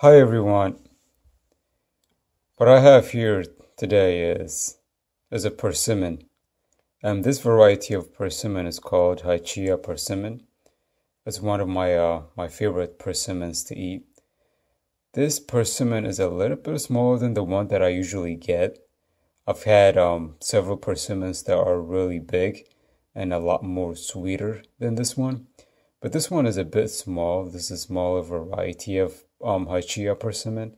Hi everyone. What I have here today is a persimmon. This variety of persimmon is called Hachiya Persimmon. It's one of my favorite persimmons to eat. This persimmon is a little bit smaller than the one that I usually get. I've had several persimmons that are really big and a lot more sweeter than this one. But this one is a bit small. This is a smaller variety of Hachiya persimmon.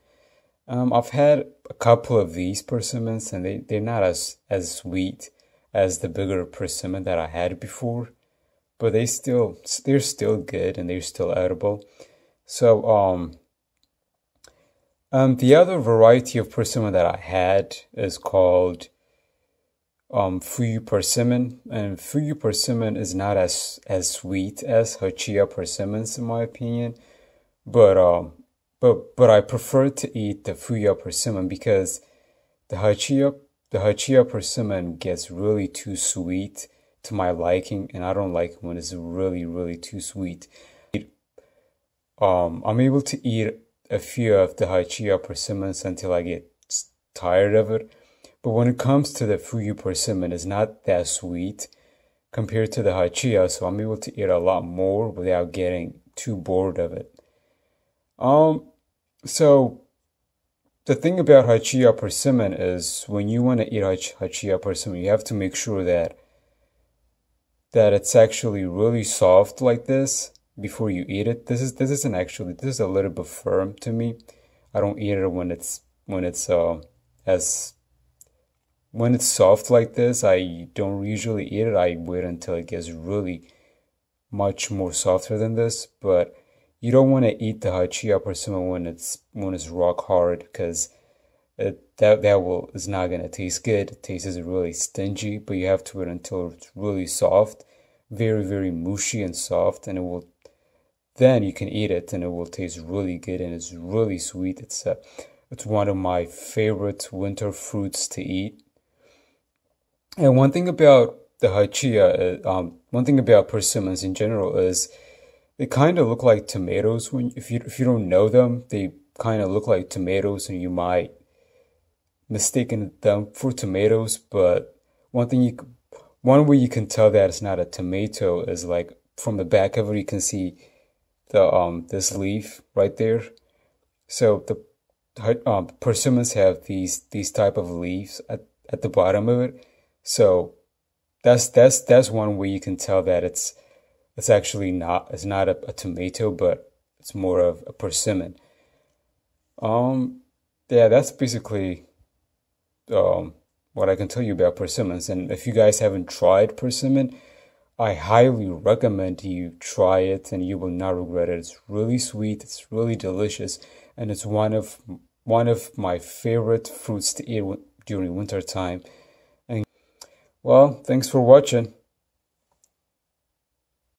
I've had a couple of these persimmons and they're not as sweet as the bigger persimmon that I had before, but they're still good and they're still edible. So the other variety of persimmon that I had is called Fuyu Persimmon, and Fuyu Persimmon is not as sweet as Hachiya persimmons in my opinion, but I prefer to eat the Fuyu Persimmon because the Hachiya Persimmon gets really too sweet to my liking, and I don't like when it's really too sweet. I'm able to eat a few of the Hachiya Persimmons until I get tired of it. But when it comes to the Fuyu Persimmon, it's not that sweet compared to the Hachiya, so I'm able to eat a lot more without getting too bored of it. So the thing about Hachiya Persimmon is when you want to eat Hachiya Persimmon, you have to make sure that it's actually really soft like this before you eat it. This is a little bit firm to me. I don't eat it when it's soft like this. I don't usually eat it. I wait until it gets really much more softer than this. But you don't want to eat the Hachiya persimmon when it's rock hard, because is not gonna taste good. It tastes really stingy. But you have to wait until it's really soft, very mushy and soft, and then you can eat it and it will taste really good and it's really sweet. It's one of my favorite winter fruits to eat. And one thing about the Hachiya, one thing about persimmons in general is they kind of look like tomatoes. If you don't know them, they kind of look like tomatoes, and you might mistaken them for tomatoes. But one way you can tell that it's not a tomato is like from the back of it, you can see this leaf right there. So the persimmons have these type of leaves at the bottom of it. So that's one way you can tell that it's not a tomato, but it's more of a persimmon. Yeah, that's basically what I can tell you about persimmons. And if you guys haven't tried persimmon, I highly recommend you try it, and you will not regret it. It's really sweet, it's really delicious, and it's one of my favorite fruits to eat during winter time. And well, thanks for watching.